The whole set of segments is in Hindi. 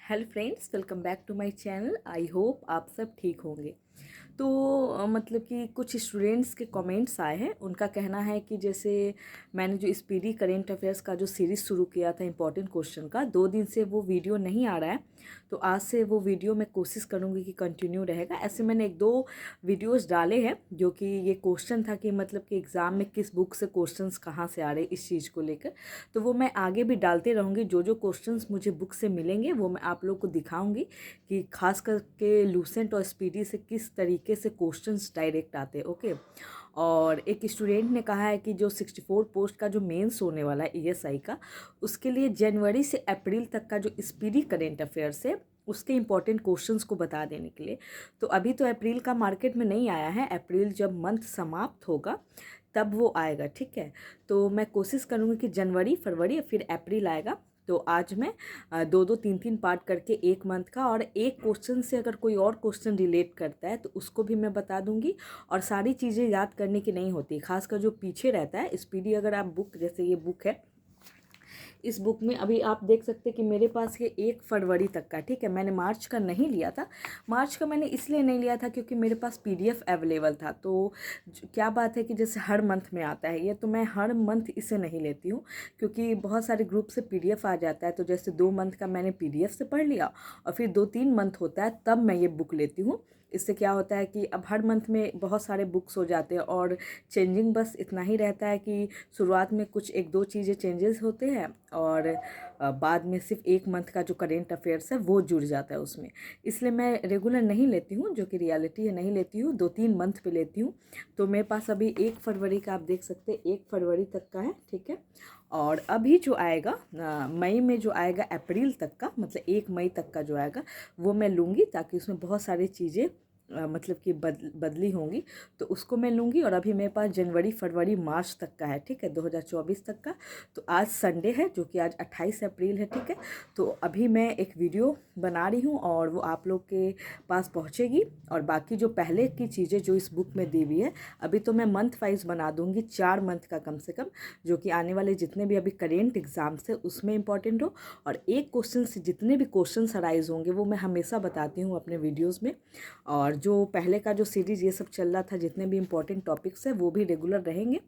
Hello friends, welcome back to my channel. I hope आप सब ठीक होंगे। तो मतलब कि कुछ स्टूडेंट्स के कमेंट्स आए हैं। उनका कहना है कि जैसे मैंने जो स्पीडी करेंट अफेयर्स का जो सीरीज़ शुरू किया था इंपॉर्टेंट क्वेश्चन का, 2 दिन से वो वीडियो नहीं आ रहा है। तो आज से वो वीडियो मैं कोशिश करूँगी कि कंटिन्यू रहेगा। ऐसे मैंने 1-2 वीडियोस डाले हैं जो कि ये क्वेश्चन था कि मतलब कि एग्ज़ाम में किस बुक से क्वेश्चंस कहाँ से आ रहे हैं इस चीज़ को लेकर। तो वो मैं आगे भी डालते रहूँगी। जो जो क्वेश्चंस मुझे बुक से मिलेंगे वो मैं आप लोग को दिखाऊंगी कि खास करके लूसेंट और स्पीडी से किस तरीके से क्वेश्चंस डायरेक्ट आते हैं। ओके। और एक स्टूडेंट ने कहा है कि जो 64 पोस्ट का जो मेंस होने वाला है ईएसआई का, उसके लिए जनवरी से अप्रैल तक का जो स्पीडी करेंट अफेयर्स है उसके इंपॉर्टेंट क्वेश्चंस को बता देने के लिए। तो अभी तो अप्रैल का मार्केट में नहीं आया है। अप्रैल जब मंथ समाप्त होगा तब वो आएगा, ठीक है। तो मैं कोशिश करूँगी कि जनवरी, फरवरी फिर अप्रैल आएगा। तो आज मैं 2-2, 3-3 पार्ट करके एक मंथ का, और एक क्वेश्चन से अगर कोई और क्वेश्चन रिलेट करता है तो उसको भी मैं बता दूंगी। और सारी चीज़ें याद करने की नहीं होती, खासकर जो पीछे रहता है स्पीडी। अगर आप बुक, जैसे ये बुक है, इस बुक में अभी आप देख सकते हैं कि मेरे पास ये 1 फरवरी तक का, ठीक है। मैंने मार्च का नहीं लिया था। मार्च का मैंने इसलिए नहीं लिया था क्योंकि मेरे पास पीडीएफ अवेलेबल था। तो क्या बात है कि जैसे हर मंथ में आता है ये, तो मैं हर मंथ इसे नहीं लेती हूँ क्योंकि बहुत सारे ग्रुप से पीडीएफ आ जाता है। तो जैसे 2 मंथ का मैंने पीडीएफ से पढ़ लिया और फिर 2-3 मंथ होता है तब मैं ये बुक लेती हूँ। इससे क्या होता है कि अब हर मंथ में बहुत सारे बुक्स हो जाते हैं और चेंजिंग बस इतना ही रहता है कि शुरुआत में कुछ 1-2 चीज़ें चेंजेस होते हैं और बाद में सिर्फ एक मंथ का जो करेंट अफेयर्स है वो जुड़ जाता है उसमें। इसलिए मैं रेगुलर नहीं लेती हूँ, जो कि रियलिटी है, नहीं लेती हूँ। 2-3 मंथ पे लेती हूँ। तो मेरे पास अभी 1 फरवरी का आप देख सकते हैं, 1 फरवरी तक का है, ठीक है। और अभी जो आएगा मई में, जो आएगा अप्रैल तक का, मतलब 1 मई तक का जो आएगा वो मैं लूँगी, ताकि उसमें बहुत सारी चीज़ें मतलब कि बदली होंगी, तो उसको मैं लूँगी। और अभी मेरे पास जनवरी, फरवरी, मार्च तक का है, ठीक है, 2024 तक का। तो आज संडे है, जो कि आज 28 अप्रैल है, ठीक है। तो अभी मैं एक वीडियो बना रही हूँ और वो आप लोग के पास पहुँचेगी। और बाकी जो पहले की चीज़ें जो इस बुक में दी हुई है, अभी तो मैं मंथ वाइज बना दूँगी, 4 मंथ का कम से कम, जो कि आने वाले जितने भी अभी करेंट एग्जाम्स है उसमें इंपॉर्टेंट हो। और एक क्वेश्चन से जितने भी क्वेश्चन अराइज होंगे वो मैं हमेशा बताती हूँ अपने वीडियोज़ में। और जो पहले का जो सीरीज़ ये सब चल रहा था, जितने भी इंपॉर्टेंट टॉपिक्स हैं वो भी रेगुलर रहेंगे।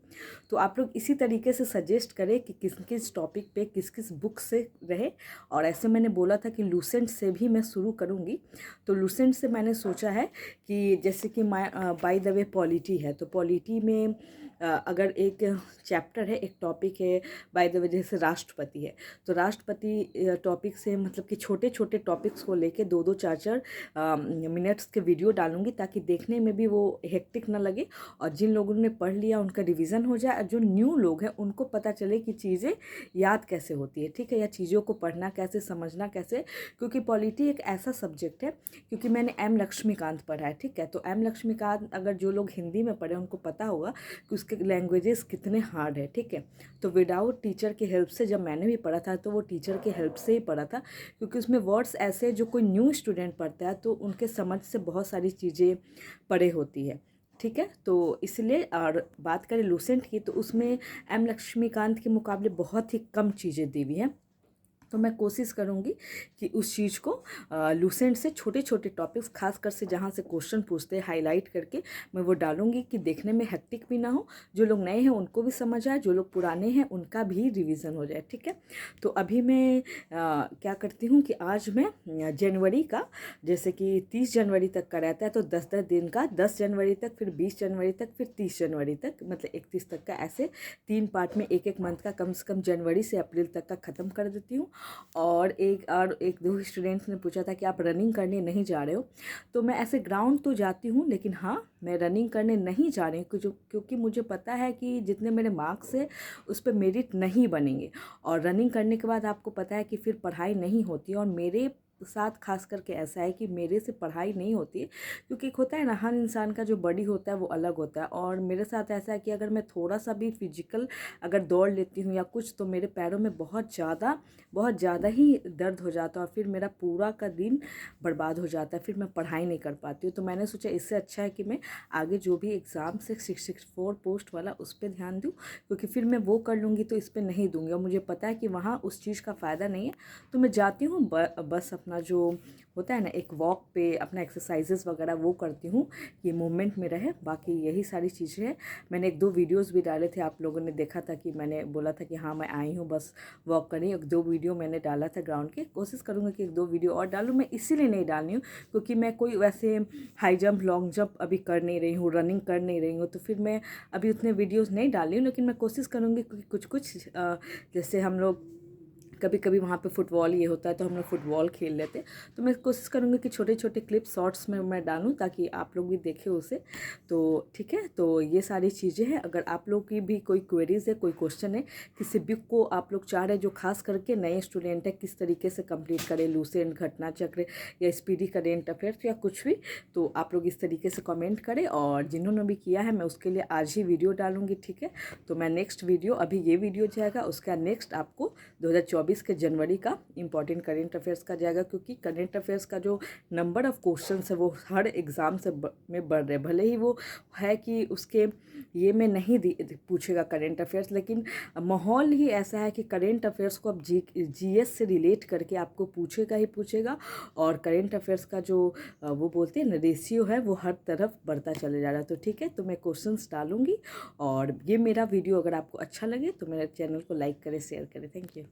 तो आप लोग इसी तरीके से सजेस्ट करें कि किस किस टॉपिक पे किस किस बुक से रहे। और ऐसे मैंने बोला था कि लूसेंट से भी मैं शुरू करूँगी। तो लूसेंट से मैंने सोचा है कि जैसे कि बाय द वे पॉलिटी है, तो पॉलिटी में अगर एक चैप्टर है, एक टॉपिक है बाय द वे, जैसे राष्ट्रपति है, तो राष्ट्रपति टॉपिक से मतलब कि छोटे छोटे टॉपिक्स को लेके 2-2, 4-4 मिनट्स के वीडियो डालूंगी, ताकि देखने में भी वो हेक्टिक ना लगे। और जिन लोगों ने पढ़ लिया उनका रिवीजन हो जाए, और जो न्यू लोग हैं उनको पता चले कि चीज़ें याद कैसे होती है, ठीक है, या चीज़ों को पढ़ना कैसे, समझना कैसे। क्योंकि पॉलिटी एक ऐसा सब्जेक्ट है, क्योंकि मैंने एम लक्ष्मीकांत पढ़ा है, ठीक है। तो एम लक्ष्मीकांत अगर जो लोग हिंदी में पढ़े उनको पता होगा कि उसके लैंग्वेजेस कितने हार्ड है, ठीक है। तो विदाउट टीचर की हेल्प से जब मैंने भी पढ़ा था तो वो टीचर की हेल्प से ही पढ़ा था, क्योंकि उसमें वर्ड्स ऐसे जो कोई न्यू स्टूडेंट पढ़ता है तो उनके समझ से बहुत सारी चीज़ें परे होती है, ठीक है। तो इसलिए, और बात करें लूसेंट की, तो उसमें एम लक्ष्मीकांत के मुकाबले बहुत ही कम चीज़ें दी हुई हैं। तो मैं कोशिश करूँगी कि उस चीज़ को लूसेंट से छोटे छोटे टॉपिक्स, खासकर से जहाँ से क्वेश्चन पूछते हैं, हाईलाइट करके मैं वो डालूँगी कि देखने में हेक्टिक भी ना हो, जो लोग नए हैं उनको भी समझ आए, जो लोग पुराने हैं उनका भी रिवीजन हो जाए, ठीक है। तो अभी मैं क्या करती हूँ कि आज मैं जनवरी का, जैसे कि 30 जनवरी तक का रहता है, तो 10-10 दिन का, 10 जनवरी तक, फिर 20 जनवरी तक, फिर 30 जनवरी तक, मतलब 31 तक का, ऐसे 3 पार्ट में एक एक मंथ का कम से कम जनवरी से अप्रैल तक का ख़त्म कर देती हूँ। और एक दो स्टूडेंट्स ने पूछा था कि आप रनिंग करने नहीं जा रहे हो। तो मैं ऐसे ग्राउंड तो जाती हूँ, लेकिन हाँ, मैं रनिंग करने नहीं जा रही हूँ क्योंकि मुझे पता है कि जितने मेरे मार्क्स है उस पर मेरिट नहीं बनेंगे। और रनिंग करने के बाद आपको पता है कि फिर पढ़ाई नहीं होती। और मेरे साथ खास करके ऐसा है कि मेरे से पढ़ाई नहीं होती है, क्योंकि एक होता है ना, हर इंसान का जो बॉडी होता है वो अलग होता है। और मेरे साथ ऐसा है कि अगर मैं थोड़ा सा भी फिजिकल अगर दौड़ लेती हूँ या कुछ, तो मेरे पैरों में बहुत ज़्यादा ही दर्द हो जाता है, और फिर मेरा पूरा का दिन बर्बाद हो जाता है, फिर मैं पढ़ाई नहीं कर पाती हूँ। तो मैंने सोचा इससे अच्छा है कि मैं आगे जो भी एग्ज़ाम से 664 पोस्ट वाला उस पर ध्यान दूँ, क्योंकि फिर मैं वो कर लूँगी तो इस पर नहीं दूँगी। और मुझे पता है कि वहाँ उस चीज़ का फ़ायदा नहीं है। तो मैं जाती हूँ बस अपना जो होता है ना एक वॉक पे अपना एक्सरसाइजेस वगैरह वो करती हूँ, ये मूवमेंट में रहे। बाकी यही सारी चीज़ें हैं। मैंने 1-2 वीडियोस भी डाले थे, आप लोगों ने देखा था कि मैंने बोला था कि हाँ मैं आई हूँ बस वॉक करनी। 1-2 वीडियो मैंने डाला था ग्राउंड के, कोशिश करूँगी कि 1-2 वीडियो और डालूँ। मैं इसीलिए नहीं डाल रही हूँ क्योंकि मैं कोई वैसे हाई जंप लॉन्ग जंप अभी कर नहीं रही हूँ, रनिंग कर नहीं रही हूँ, तो फिर मैं अभी उतने वीडियोज़ नहीं डाल रही हूँ। लेकिन मैं कोशिश करूँगी कि कुछ जैसे हम लोग कभी कभी वहाँ पे फुटबॉल ये होता है तो हम लोग फुटबॉल खेल लेते हैं, तो मैं कोशिश करूँगी कि छोटे छोटे क्लिप शॉर्ट्स में मैं डालूँ ताकि आप लोग भी देखें उसे। तो ठीक है, तो ये सारी चीज़ें हैं। अगर आप लोग की भी कोई क्वेरीज है, कोई क्वेश्चन है, किसी बुक को आप लोग चाह रहे हैं जो खास करके नए स्टूडेंट है किस तरीके से कंप्लीट करें, लूसेंट, घटना चक्र या स्पीडी करेंट अफेयर्स या कुछ भी, तो आप लोग इस तरीके से कमेंट करें। और जिन्होंने भी किया है मैं उसके लिए आज ही वीडियो डालूंगी, ठीक है। तो मैं नेक्स्ट वीडियो, अभी ये वीडियो जाएगा, उसका नेक्स्ट आपको 2024 के जनवरी का इंपॉर्टेंट करेंट अफेयर्स का जाएगा, क्योंकि करेंट अफेयर्स का जो नंबर ऑफ़ क्वेश्चन है वो हर एग्ज़ाम से में बढ़ रहे। भले ही वो है कि उसके ये में नहीं पूछेगा करेंट अफेयर्स, लेकिन माहौल ही ऐसा है कि करेंट अफेयर्स को अब जीएस से रिलेट करके आपको पूछेगा ही पूछेगा। और करेंट अफेयर्स का जो वो बोलते हैं ना रेशियो है वो हर तरफ बढ़ता चले जा रहा है। तो ठीक है, तो मैं क्वेश्चंस डालूंगी। और ये मेरा वीडियो अगर आपको अच्छा लगे तो मेरे चैनल को लाइक करें, शेयर करें। Thank you.